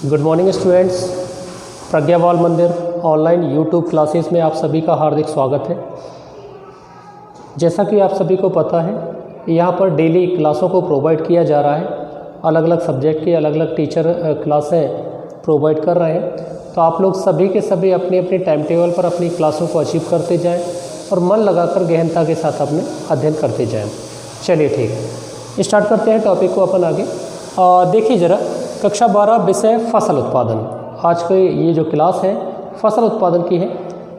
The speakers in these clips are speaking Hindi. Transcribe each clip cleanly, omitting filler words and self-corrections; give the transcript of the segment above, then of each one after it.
Good morning students. प्रज्ञा बाल मंदिर ऑनलाइन यूट्यूब क्लासेस में आप सभी का हार्दिक स्वागत है। जैसा कि आप सभी को पता है, यहाँ पर डेली क्लासों को प्रोवाइड किया जा रहा है। अलग अलग सब्जेक्ट के अलग अलग टीचर क्लासें प्रोवाइड कर रहे हैं। तो आप लोग सभी के सभी अपनी अपनी टाइम टेबल पर अपनी क्लासों को अचीव करते जाएं और मन लगाकर गहनता के साथ अपने अध्ययन करते जाएं। चलिए ठीक है, स्टार्ट करते हैं टॉपिक को अपन आगे। देखिए ज़रा, कक्षा 12 विषय फसल उत्पादन। आज की ये जो क्लास है फसल उत्पादन की है।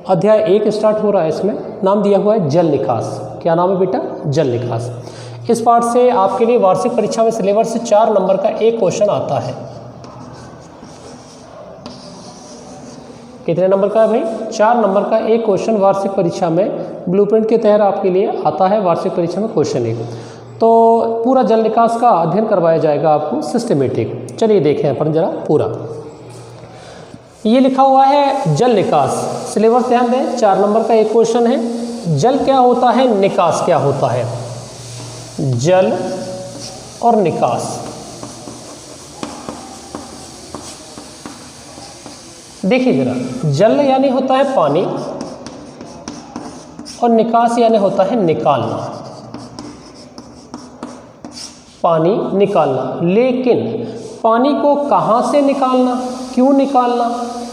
अध्याय 1 स्टार्ट हो रहा है। इसमें नाम दिया हुआ है जल निकास। क्या नाम है बेटा? जल निकास। इस पार्ट से आपके लिए वार्षिक परीक्षा में सिलेबस से 4 नंबर का एक क्वेश्चन आता है। कितने नंबर का है भाई? 4 नंबर का एक क्वेश्चन वार्षिक परीक्षा में ब्लूप्रिंट के तहत आपके लिए आता है। वार्षिक परीक्षा में क्वेश्चन 1 तो पूरा जल निकास का अध्ययन करवाया जाएगा आपको सिस्टमेटिक। चलिए देखें अपन जरा पूरा। ये लिखा हुआ है जल निकास। सिलेबस ध्यान दें, 4 नंबर का एक क्वेश्चन है। जल क्या होता है, निकास क्या होता है? जल और निकास। देखिए जरा, जल यानी होता है पानी और निकास यानी होता है निकालना, पानी निकालना। लेकिन पानी को कहाँ से निकालना, क्यों निकालना,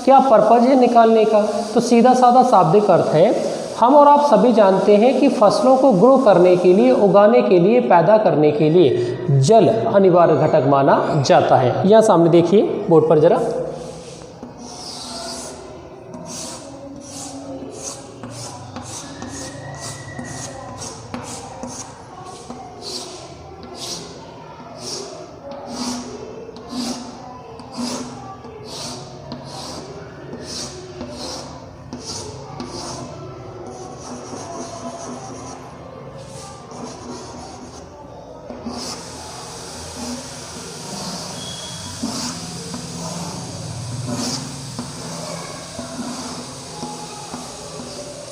क्या पर्पज है निकालने का? तो सीधा साधा शाब्दिक अर्थ है, हम और आप सभी जानते हैं कि फसलों को ग्रो करने के लिए, उगाने के लिए, पैदा करने के लिए जल अनिवार्य घटक माना जाता है। यहाँ सामने देखिए बोर्ड पर जरा,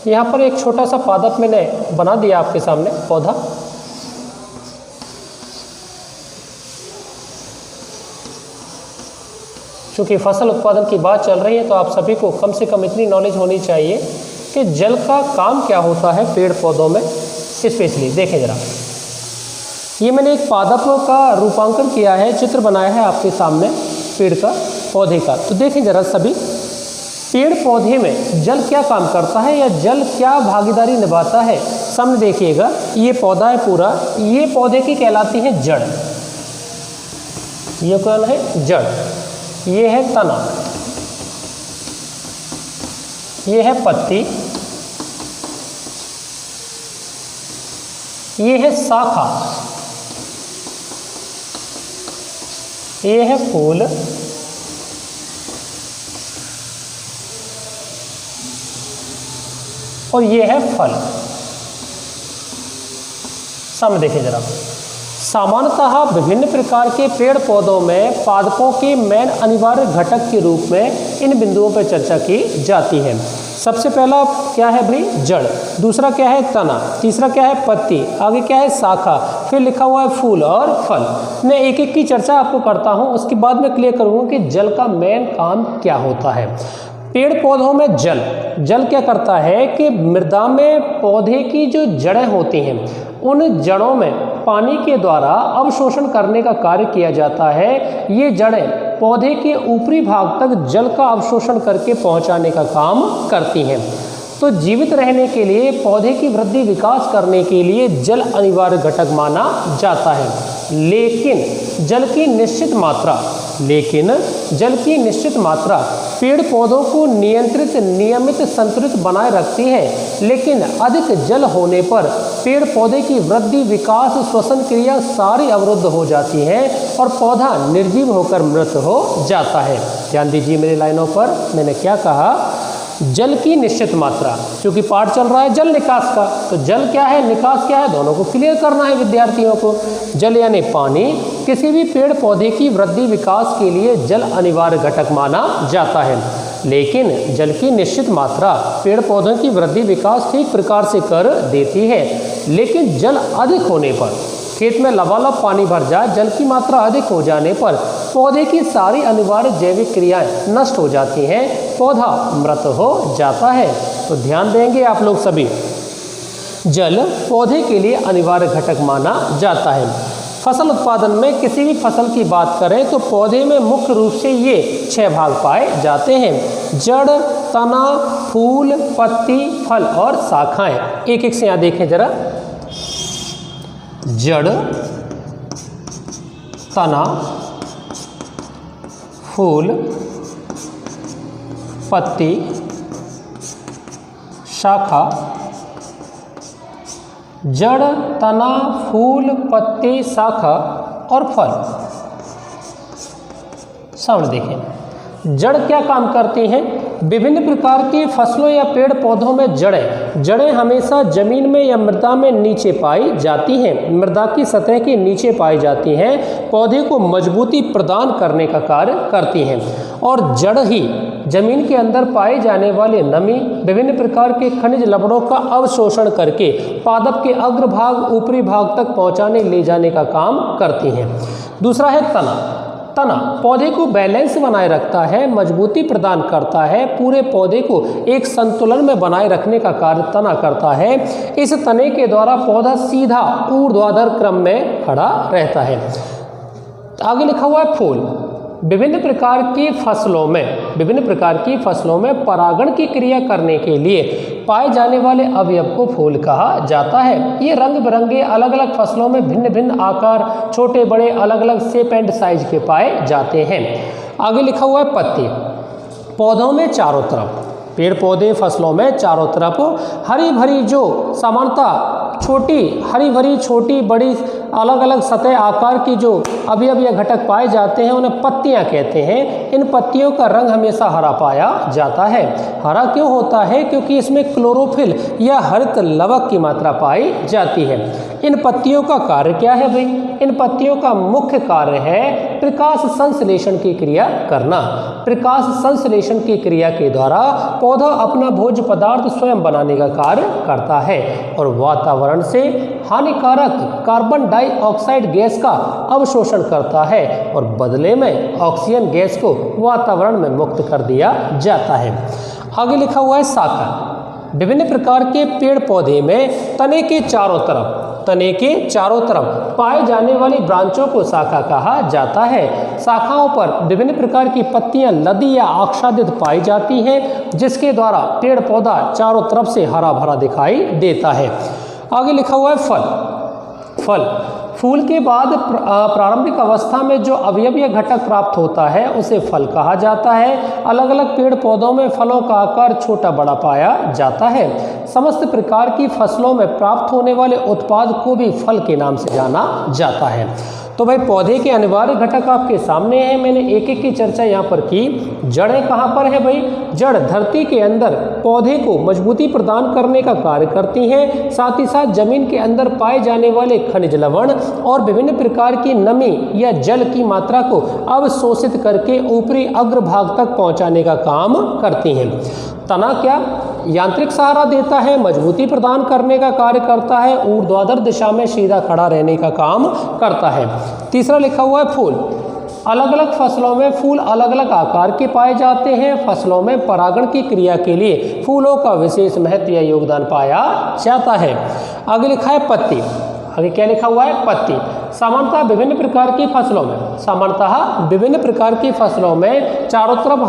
यहाँ पर एक छोटा सा पादप मैंने बना दिया आपके सामने, पौधा। चूंकि फसल उत्पादन की बात चल रही है तो आप सभी को कम से कम इतनी नॉलेज होनी चाहिए कि जल का काम क्या होता है पेड़ पौधों में स्पेशली। देखें जरा, ये मैंने एक पादप का रूपांकन किया है, चित्र बनाया है आपके सामने पेड़ का, पौधे का। तो देखें जरा सभी, पेड़ पौधे में जल क्या काम करता है या जल क्या भागीदारी निभाता है। सामने देखिएगा, ये पौधा है पूरा, ये पौधे की कहलाती है जड़। ये कौन है? जड़। ये है तना, ये है पत्ती, ये है शाखा, ये है फूल, और ये है फल। सामने देखिए जरा, सामान्यतः विभिन्न प्रकार के पेड़ पौधों में पादपों के मेन अनिवार्य घटक के रूप में इन बिंदुओं पर चर्चा की जाती है। सबसे पहला क्या है भाई? जड़। दूसरा क्या है? तना। तीसरा क्या है? पत्ती। आगे क्या है? शाखा। फिर लिखा हुआ है फूल और फल। मैं एक एक की चर्चा आपको करता हूँ, उसके बाद में क्लियर करूँगा कि जल का मेन काम क्या होता है। पेड़ पौधों में जल क्या करता है कि मृदा में पौधे की जो जड़ें होती हैं, उन जड़ों में पानी के द्वारा अवशोषण करने का कार्य किया जाता है। ये जड़ें पौधे के ऊपरी भाग तक जल का अवशोषण करके पहुंचाने का काम करती हैं। तो जीवित रहने के लिए, पौधे की वृद्धि विकास करने के लिए जल अनिवार्य घटक माना जाता है। लेकिन जल की निश्चित मात्रा पेड़ पौधों को नियंत्रित, नियमित, संतुलित बनाए रखती है। लेकिन अधिक जल होने पर पेड़ पौधे की वृद्धि, विकास, श्वसन क्रिया सारी अवरुद्ध हो जाती है और पौधा निर्जीव होकर मृत हो जाता है। ध्यान दीजिए मेरी लाइनों पर, मैंने क्या कहा? जल की निश्चित मात्रा, क्योंकि पाठ चल रहा है जल निकास का, तो जल क्या है, निकास क्या है, दोनों को क्लियर करना है विद्यार्थियों को। जल यानी पानी, किसी भी पेड़ पौधे की वृद्धि विकास के लिए जल अनिवार्य घटक माना जाता है। लेकिन जल की निश्चित मात्रा पेड़ पौधों की वृद्धि विकास ठीक प्रकार से कर देती है। लेकिन जल अधिक होने पर खेत में लबालब पानी भर जाए, जल की मात्रा अधिक हो जाने पर पौधे की सारी अनिवार्य जैविक क्रियाएं नष्ट हो जाती हैं, पौधा मृत हो जाता है। तो ध्यान देंगे आप लोग सभी, जल पौधे के लिए अनिवार्य घटक माना जाता है। फसल उत्पादन में किसी भी फसल की बात करें तो पौधे में मुख्य रूप से ये 6 भाग पाए जाते हैं: जड़, तना, फूल, पत्ती, फल और शाखाएं। एक एक से यहाँ देखें जरा। जड़, तना, फूल, पत्ती, शाखा। जड़, तना, फूल, पत्ती, शाखा और फल। सामने देखें, जड़ क्या काम करती हैं? विभिन्न प्रकार की फसलों या पेड़ पौधों में जड़ें हमेशा जमीन में या मृदा में नीचे पाई जाती हैं, मृदा की सतह के नीचे पाई जाती हैं, पौधे को मजबूती प्रदान करने का कार्य करती हैं। और जड़ ही जमीन के अंदर पाए जाने वाले नमी, विभिन्न प्रकार के खनिज लवणों का अवशोषण करके पादप के अग्रभाग ऊपरी भाग तक पहुंचाने ले जाने का काम करती हैं। दूसरा है तना पौधे को बैलेंस बनाए रखता है, मजबूती प्रदान करता है, पूरे पौधे को एक संतुलन में बनाए रखने का कार्य तना करता है। इस तने के द्वारा पौधा सीधा ऊर्ध्वाधर क्रम में खड़ा रहता है। आगे लिखा हुआ है फूल। विभिन्न प्रकार की फसलों में परागण की क्रिया करने के लिए पाए जाने वाले अवयव को फूल कहा जाता है। ये रंग बिरंगे अलग अलग फसलों में भिन्न भिन्न आकार, छोटे बड़े अलग अलग शेप एंड साइज के पाए जाते हैं। आगे लिखा हुआ है पत्ती। पौधों में चारों तरफ, पेड़ पौधे फसलों में चारों तरफ हरी भरी जो सामान्यतः हरी भरी छोटी बड़ी अलग अलग सतह आकार की जो अवयव या घटक पाए जाते हैं उन्हें पत्तियां कहते हैं। इन पत्तियों का रंग हमेशा हरा पाया जाता है। हरा क्यों होता है? क्योंकि इसमें क्लोरोफिल या हरित लवक की मात्रा पाई जाती है। इन पत्तियों का कार्य क्या है भाई? इन पत्तियों का मुख्य कार्य है प्रकाश संश्लेषण की क्रिया करना। प्रकाश संश्लेषण की क्रिया के द्वारा पौधा अपना भोज्य पदार्थ स्वयं बनाने का कार्य करता है और वातावरण से हानिकारक कार्बन डाइऑक्साइड गैस का अवशोषण करता है और बदले में ऑक्सीजन गैस को वातावरण में मुक्त कर दिया जाता है। आगे लिखा हुआ है शाखा। विभिन्न प्रकार के पेड़ पौधे में तने के चारों तरफ पाए जाने वाली ब्रांचों को शाखा कहा जाता है। शाखाओं पर विभिन्न प्रकार की पत्तियां लदी या आच्छादित पाई जाती हैं, जिसके द्वारा पेड़ पौधा चारों तरफ से हरा भरा दिखाई देता है। आगे लिखा हुआ है फल। फूल के बाद प्रारंभिक अवस्था में जो अवयव या घटक प्राप्त होता है उसे फल कहा जाता है। अलग अलग पेड़ पौधों में फलों का आकार छोटा बड़ा पाया जाता है। समस्त प्रकार की फसलों में प्राप्त होने वाले उत्पाद को भी फल के नाम से जाना जाता है। तो भाई पौधे के अनिवार्य घटक आपके सामने हैं, मैंने एक एक की चर्चा यहाँ पर की। जड़ें कहाँ पर है भाई? जड़ धरती के अंदर पौधे को मजबूती प्रदान करने का कार्य करती हैं, साथ ही साथ जमीन के अंदर पाए जाने वाले खनिज लवण और विभिन्न प्रकार की नमी या जल की मात्रा को अवशोषित करके ऊपरी अग्रभाग तक पहुँचाने का काम करती हैं। तना क्या? यांत्रिक सहारा देता है, मजबूती प्रदान करने का कार्य करता है, ऊर्ध्वाधर दिशा में सीधा खड़ा रहने का काम करता है। तीसरा लिखा हुआ है फूल। अलग अलग फसलों में फूल अलग अलग आकार के पाए जाते हैं। फसलों में परागण की क्रिया के लिए फूलों का विशेष महत्व या योगदान पाया जाता है। आगे लिखा है पत्ती। आगे क्या लिखा हुआ है? पत्ती। सामान्यतः विभिन्न प्रकार की फसलों में चारों तरफ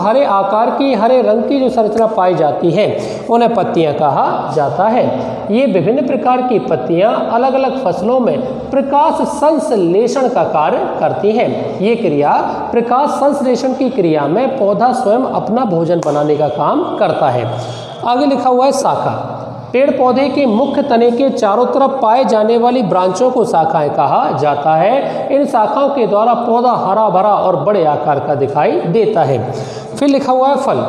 हरे रंग की जो संरचना पाई जाती है उन्हें पत्तियां कहा जाता है। ये विभिन्न प्रकार की पत्तियां अलग अलग फसलों में प्रकाश संश्लेषण का कार्य करती हैं। ये क्रिया प्रकाश संश्लेषण की क्रिया में पौधा स्वयं अपना भोजन बनाने का काम करता है। आगे लिखा हुआ है शाखा। पेड़ पौधे के मुख्य तने के चारों तरफ पाए जाने वाली ब्रांचों को शाखाएं कहा जाता है। इन शाखाओं के द्वारा पौधा हरा भरा और बड़े आकार का दिखाई देता है। फिर लिखा हुआ है फल।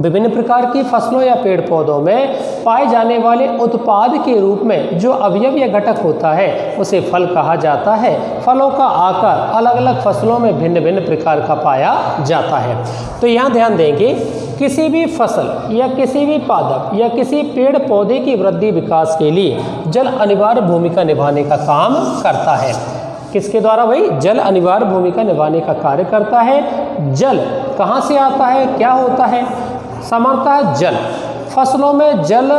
विभिन्न प्रकार की फसलों या पेड़ पौधों में पाए जाने वाले उत्पाद के रूप में जो अवयव या घटक होता है उसे फल कहा जाता है। फलों का आकार अलग अलग फसलों में भिन्न भिन्न प्रकार का पाया जाता है। तो यहाँ ध्यान देंगे, किसी भी फसल या किसी भी पादप या किसी पेड़ पौधे की वृद्धि विकास के लिए जल अनिवार्य भूमिका निभाने का काम करता है। किसके द्वारा भाई? जल अनिवार्य भूमिका निभाने का कार्य करता है। जल कहाँ से आता है, क्या होता है? सामान्यतः जल, फसलों में जल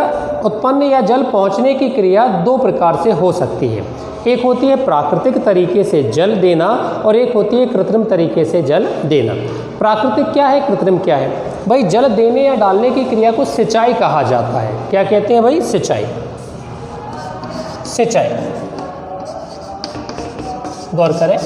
उत्पन्न या जल पहुँचने की क्रिया दो प्रकार से हो सकती है। एक होती है प्राकृतिक तरीके से जल देना और एक होती है कृत्रिम तरीके से जल देना। प्राकृतिक क्या है, कृत्रिम क्या है? भाई जल देने या डालने की क्रिया को सिंचाई कहा जाता है। क्या कहते हैं भाई? सिंचाई। सिंचाई, गौर करें,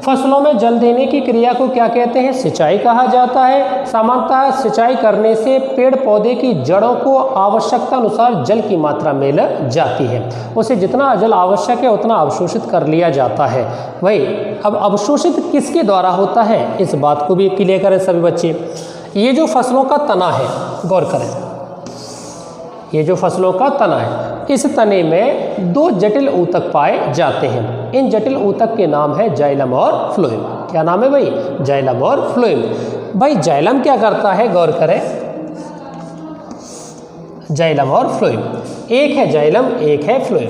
फसलों में जल देने की क्रिया को क्या कहते हैं? सिंचाई कहा जाता है। सामान्यतः सिंचाई करने से पेड़ पौधे की जड़ों को आवश्यकता अनुसार जल की मात्रा मिल जाती है। उसे जितना जल आवश्यक है उतना अवशोषित कर लिया जाता है। भाई अब अवशोषित किसके द्वारा होता है, इस बात को भी क्लियर करें सभी बच्चे। ये जो फसलों का तना है, गौर करें, ये जो फसलों का तना है, इस तने में दो जटिल ऊतक पाए जाते हैं। इन जटिल ऊतक के नाम है जाइलम और फ्लोएम। क्या नाम है भाई? जाइलम और फ्लोएम। भाई जाइलम क्या करता है, गौर करें, जाइलम और फ्लोएम, एक है जाइलम एक है फ्लोएम।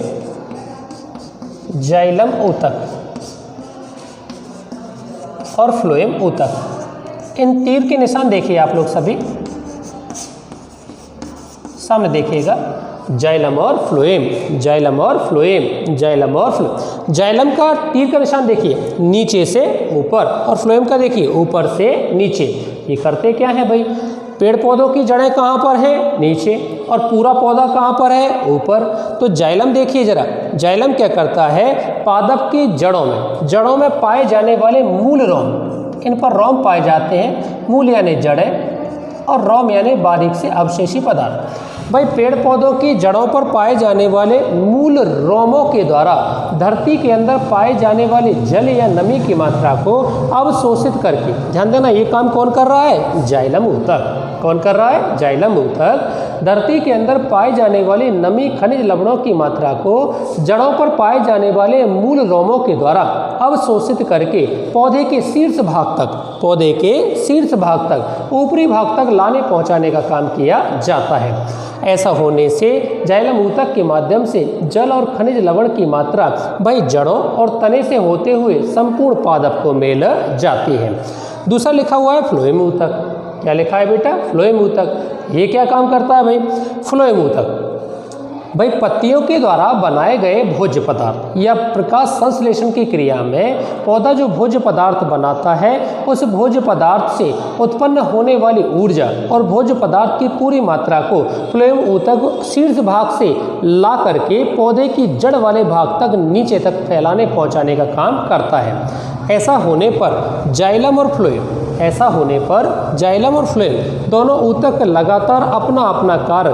जाइलम ऊतक और फ्लोएम ऊतक, इन तीर के निशान देखिए आप लोग सभी सामने देखिएगा। जाइलम और फ्लोएम, जाइलम और फ्लोएम, जाइलम और फ्लोएम। जाइलम का तीर का निशान देखिए नीचे से ऊपर और फ्लोएम का देखिए ऊपर से नीचे। ये करते क्या है भाई? पेड़ पौधों की जड़ें कहाँ पर है? नीचे, और पूरा पौधा कहाँ पर है? ऊपर। तो जाइलम देखिए जरा, जाइलम क्या करता है? पादप की जड़ों में पाए जाने वाले मूल रोम, इन पर रोम पाए जाते हैं। मूल यानी जड़ें और रोम यानी बारीक से अवशेषी पदार्थ। भाई पेड़ पौधों की जड़ों पर पाए जाने वाले मूल रोमों के द्वारा धरती के अंदर पाए जाने वाले जल या नमी की मात्रा को अवशोषित करके, ध्यान देना ये काम कौन कर रहा है? जाइलम ऊतक। कौन कर रहा है? जाइलम ऊतक धरती के अंदर पाए जाने वाली नमी खनिज लवणों की मात्रा को जड़ों पर पाए जाने वाले मूल रोमों के द्वारा अवशोषित करके पौधे के शीर्ष भाग तक, पौधे के शीर्ष भाग तक, ऊपरी भाग तक लाने पहुंचाने का काम किया जाता है। ऐसा होने से जाइलम ऊतक के माध्यम से जल और खनिज लवण की मात्रा भाई जड़ों और तने से होते हुए संपूर्ण पादप को मिल जाती है। दूसरा लिखा हुआ है फ्लोएम ऊतक। क्या लिखा है बेटा? फ्लोएम ऊतक। ये क्या काम करता है भाई? फ्लोएम ऊतक भाई पत्तियों के द्वारा बनाए गए भोज्य पदार्थ या प्रकाश संश्लेषण की क्रिया में पौधा जो भोज्य पदार्थ बनाता है, उस भोज्य पदार्थ से उत्पन्न होने वाली ऊर्जा और भोज्य पदार्थ की पूरी मात्रा को फ्लोएम ऊतक शीर्ष भाग से ला करके पौधे की जड़ वाले भाग तक नीचे तक फैलाने पहुंचाने का काम करता है। ऐसा होने पर जाइलम और फ्लोएम दोनों ऊतक लगातार अपना अपना कार्य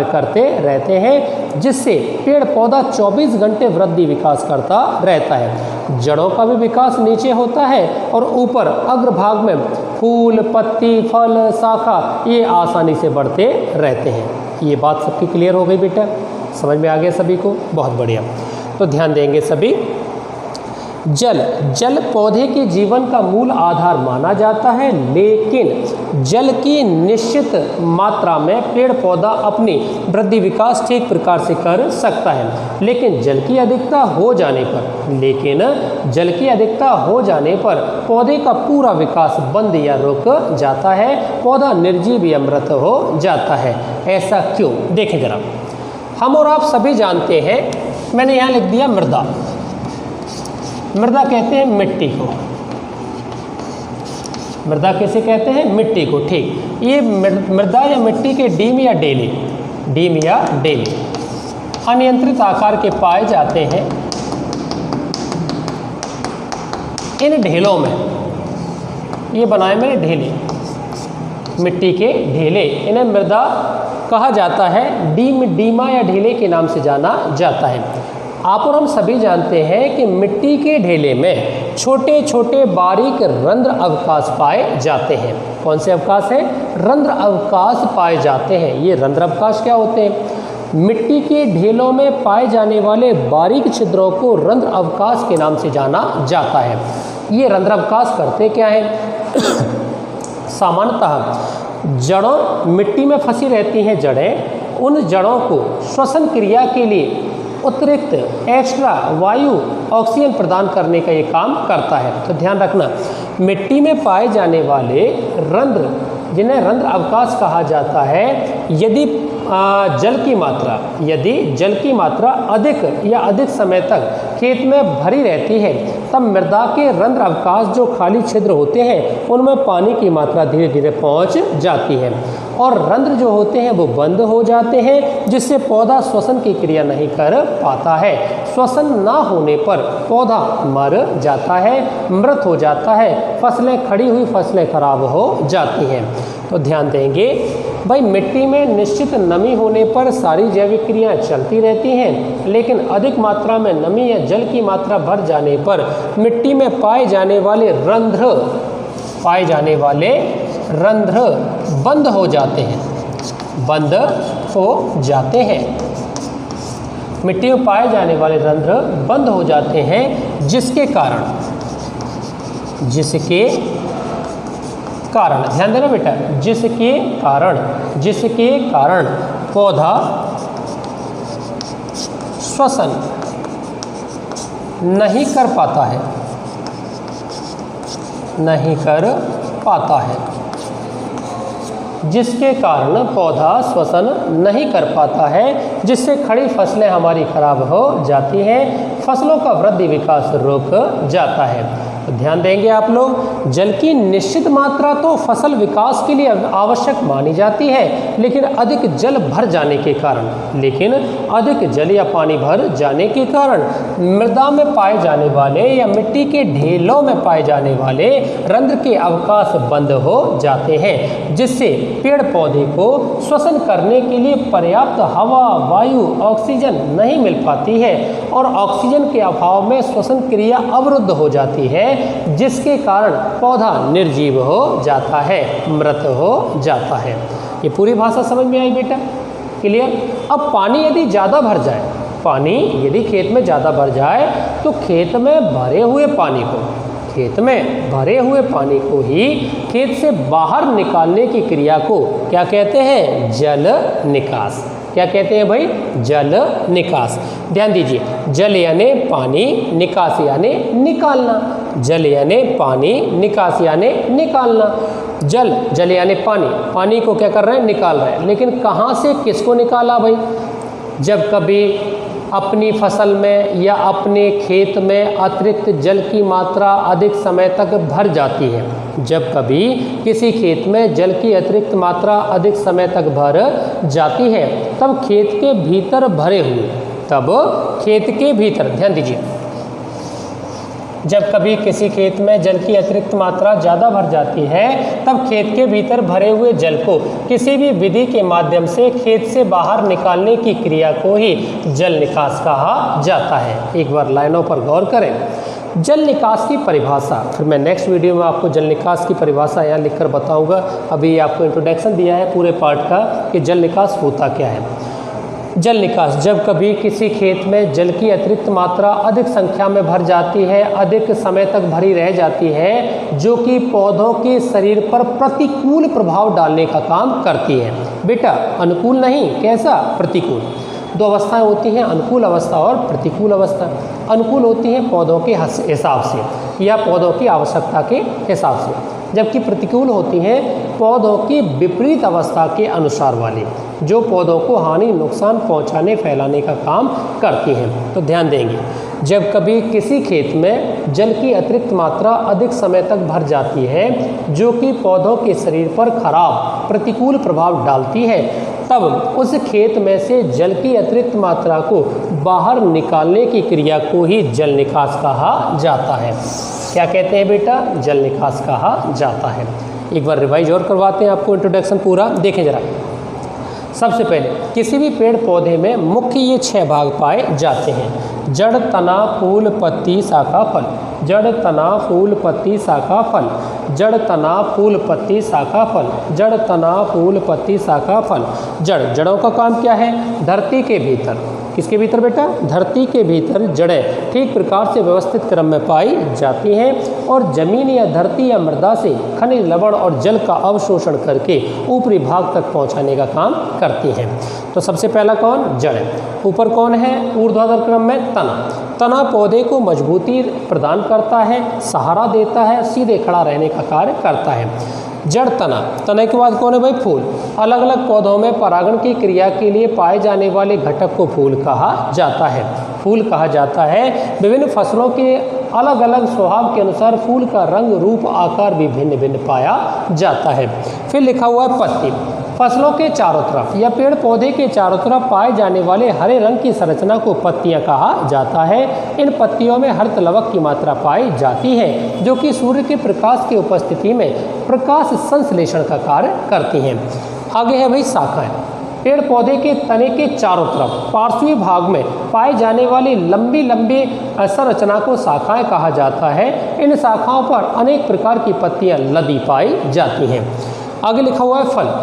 करते रहते हैं, जिससे पेड़ पौधा 24 घंटे वृद्धि विकास करता रहता है। जड़ों का भी विकास नीचे होता है और ऊपर अग्रभाग में फूल, पत्ती, फल, शाखा ये आसानी से बढ़ते रहते हैं। ये बात सबकी क्लियर हो गई बेटा? समझ में आ गया सभी को? बहुत बढ़िया। तो ध्यान देंगे सभी। जल पौधे के जीवन का मूल आधार माना जाता है, लेकिन जल की निश्चित मात्रा में पेड़ पौधा अपनी वृद्धि विकास ठीक प्रकार से कर सकता है। लेकिन जल की अधिकता हो जाने पर पौधे का पूरा विकास बंद या रुक जाता है, पौधा निर्जीव या मृत हो जाता है। ऐसा क्यों? देखें जरा, हम और आप सभी जानते हैं, मैंने यहाँ लिख दिया मृदा। मृदा कहते हैं मिट्टी को। मृदा कैसे कहते हैं? मिट्टी को। ठीक, ये मृदा या मिट्टी के डीम या डेले अनियंत्रित आकार के पाए जाते हैं। इन ढेलों में, ये बनाए मैंने ढेले, मिट्टी के ढेले, इन्हें मृदा कहा जाता है। डीमा या ढेले के नाम से जाना जाता है। आप और हम सभी जानते हैं कि मिट्टी के ढेले में छोटे छोटे बारीक रंध्र अवकाश पाए जाते हैं। कौन से अवकाश हैं? रंध्र अवकाश पाए जाते हैं। ये रंध्र अवकाश क्या होते हैं? मिट्टी के ढेलों में पाए जाने वाले बारीक छिद्रों को रंध्र अवकाश के नाम से जाना जाता है। ये रंध्र अवकाश करते क्या है? सामान्यतः जड़ों मिट्टी में फंसी रहती हैं जड़ें, उन जड़ों को श्वसन क्रिया के लिए अतिरिक्त एक्स्ट्रा वायु ऑक्सीजन प्रदान करने का ये काम करता है। तो ध्यान रखना, मिट्टी में पाए जाने वाले रंध्र, जिन्हें रंध्र अवकाश कहा जाता है, यदि जल की मात्रा अधिक या अधिक समय तक खेत में भरी रहती है, तब मृदा के रंध्र अवकाश जो खाली छिद्र होते हैं उनमें पानी की मात्रा धीरे धीरे पहुंच जाती है और रंध्र जो होते हैं वो बंद हो जाते हैं, जिससे पौधा श्वसन की क्रिया नहीं कर पाता है। श्वसन ना होने पर पौधा मर जाता है, मृत हो जाता है, फसलें खड़ी हुई फसलें खराब हो जाती हैं। तो ध्यान देंगे भाई, मिट्टी में निश्चित नमी होने पर सारी जैविक क्रियाएं चलती रहती हैं, लेकिन अधिक मात्रा में नमी या जल की मात्रा बढ़ जाने पर मिट्टी में पाए जाने वाले रंध्र बंद हो जाते हैं, मिट्टी में पाए जाने वाले रंध्र बंद हो जाते हैं, जिसके कारण ध्यान देना बेटा, जिसके कारण पौधा श्वसन नहीं कर पाता है, जिससे खड़ी फसलें हमारी खराब हो जाती हैं, फसलों का वृद्धि विकास रुक जाता है। तो ध्यान देंगे आप लोग, जल की निश्चित मात्रा तो फसल विकास के लिए आवश्यक मानी जाती है, लेकिन अधिक जल या पानी भर जाने के कारण मृदा में पाए जाने वाले या मिट्टी के ढेलों में पाए जाने वाले रंध्र के अवकाश बंद हो जाते हैं, जिससे पेड़ पौधे को श्वसन करने के लिए पर्याप्त हवा, वायु, ऑक्सीजन नहीं मिल पाती है और ऑक्सीजन के अभाव में श्वसन क्रिया अवरुद्ध हो जाती है, जिसके कारण पौधा निर्जीव हो जाता है, मृत हो जाता है। ये पूरी भाषा समझ में आई बेटा? क्लियर? अब पानी यदि ज़्यादा भर जाए, यदि खेत में ज़्यादा भर जाए, तो खेत में भरे हुए पानी को ही खेत से बाहर निकालने की क्रिया को क्या कहते हैं? जल निकास। क्या कहते हैं भाई? जल निकास। ध्यान दीजिए, जल यानी पानी, निकास यानी निकालना। जल यानी पानी, निकास यानी निकालना। जल यानी पानी को क्या कर रहे हैं? निकाल रहे हैं। लेकिन कहाँ से किसको निकाला भाई? जब कभी अपनी फसल में या अपने खेत में अतिरिक्त जल की मात्रा अधिक समय तक भर जाती है, जब कभी किसी खेत में जल की अतिरिक्त मात्रा अधिक समय तक भर जाती है, तब खेत के भीतर ध्यान दीजिए, जब कभी किसी खेत में जल की अतिरिक्त मात्रा ज़्यादा भर जाती है, तब खेत के भीतर भरे हुए जल को किसी भी विधि के माध्यम से खेत से बाहर निकालने की क्रिया को ही जल निकास कहा जाता है। एक बार लाइनों पर गौर करें। जल निकास की परिभाषा, फिर मैं नेक्स्ट वीडियो में आपको जल निकास की परिभाषा यहाँ लिखकर बताऊँगा। अभी आपको इंट्रोडक्शन दिया है पूरे पार्ट का कि जल निकास होता क्या है। जल निकास, जब कभी किसी खेत में जल की अतिरिक्त मात्रा अधिक संख्या में भर जाती है, अधिक समय तक भरी रह जाती है, जो कि पौधों के शरीर पर प्रतिकूल प्रभाव डालने का काम करती है। बेटा अनुकूल नहीं, कैसा? प्रतिकूल। दो अवस्थाएं होती हैं, अनुकूल अवस्था और प्रतिकूल अवस्था। अनुकूल होती हैं पौधों के हिसाब से या पौधों की आवश्यकता के हिसाब से, जबकि प्रतिकूल होती हैं पौधों की विपरीत अवस्था के अनुसार वाली, जो पौधों को हानि, नुकसान पहुंचाने, फैलाने का काम करती हैं। तो ध्यान देंगे, जब कभी किसी खेत में जल की अतिरिक्त मात्रा अधिक समय तक भर जाती है, जो कि पौधों के शरीर पर खराब प्रतिकूल प्रभाव डालती है, तब उस खेत में से जल की अतिरिक्त मात्रा को बाहर निकालने की क्रिया को ही जल निकास कहा जाता है। क्या कहते हैं बेटा? जल निकास कहा जाता है। एक बार रिवाइज और करवाते हैं आपको, इंट्रोडक्शन पूरा देखें जरा। सबसे पहले किसी भी पेड़ पौधे में मुख्य ये 6 भाग पाए जाते हैं: जड़, तना, फूल, पत्ती, शाखा, फल। जड़, तना, फूल, पत्ती, शाखा, फल। जड़, तना, फूल, पत्ती, शाखा, फल। जड़, तना, फूल, पत्ती, शाखा, फल। जड़ों का काम क्या है? धरती के भीतर किसके भीतर बेटा? धरती के भीतर जड़ें ठीक प्रकार से व्यवस्थित क्रम में पाई जाती हैं और जमीन या धरती या मृदा से खनिज, लवण और जल का अवशोषण करके ऊपरी भाग तक पहुंचाने का काम करती हैं। तो सबसे पहला कौन? जड़ें। ऊपर कौन है? ऊर्ध्वाधर क्रम में तना। तना पौधे को मजबूती प्रदान करता है, सहारा देता है, सीधे खड़ा रहने का कार्य करता है। जड़ तना। तना के बाद कौन है भाई? फूल। अलग अलग पौधों में परागण की क्रिया के लिए पाए जाने वाले घटक को फूल कहा जाता है। फूल कहा जाता है। विभिन्न फसलों के अलग अलग स्वभाव के अनुसार फूल का रंग, रूप, आकार भी भिन्न भिन्न पाया जाता है। फिर लिखा हुआ है पत्ती। फसलों के चारों तरफ या पेड़ पौधे के चारों तरफ पाए जाने वाले हरे रंग की संरचना को पत्तियां कहा जाता है। इन पत्तियों में हरित लवक की मात्रा पाई जाती है जो कि सूर्य के प्रकाश की उपस्थिति में प्रकाश संश्लेषण का कार्य करती हैं। आगे है भाई शाखाएं। पेड़ पौधे के तने के चारों तरफ पार्श्वी भाग में पाए जाने वाली लंबी लंबी संरचना को शाखाएं कहा जाता है। इन शाखाओं पर अनेक प्रकार की पत्तियां लदी पाई जाती हैं। आगे लिखा हुआ है फल।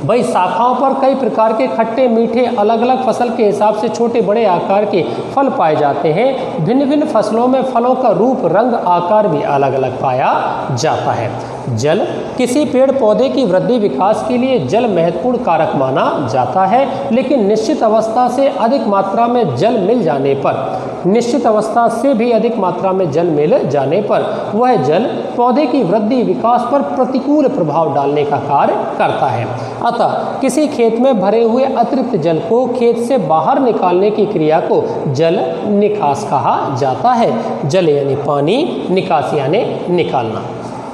भाई शाखाओं पर कई प्रकार के खट्टे मीठे अलग अलग फसल के हिसाब से छोटे बड़े आकार के फल पाए जाते हैं। भिन्न भिन्न फसलों में फलों का रूप, रंग, आकार भी अलग अलग पाया जाता है। जल। किसी पेड़ पौधे की वृद्धि विकास के लिए जल महत्वपूर्ण कारक माना जाता है, लेकिन निश्चित अवस्था से अधिक मात्रा में जल मिल जाने पर, निश्चित अवस्था से भी अधिक मात्रा में जल मिल जाने पर वह जल पौधे की वृद्धि विकास पर प्रतिकूल प्रभाव डालने का कार्य करता है। अतः किसी खेत में भरे हुए अतिरिक्त जल को खेत से बाहर निकालने की क्रिया को जल निकास कहा जाता है। जल यानी पानी, निकास यानी निकालना।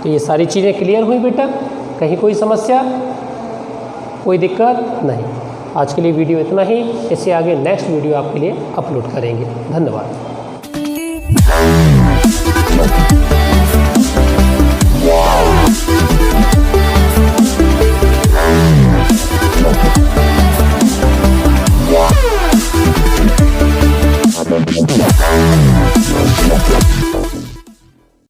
तो ये सारी चीज़ें क्लियर हुई बेटा? कहीं कोई समस्या, कोई दिक्कत नहीं? आज के लिए वीडियो इतना ही। इससे आगे नेक्स्ट वीडियो आपके लिए अपलोड करेंगे। धन्यवाद। Yeah.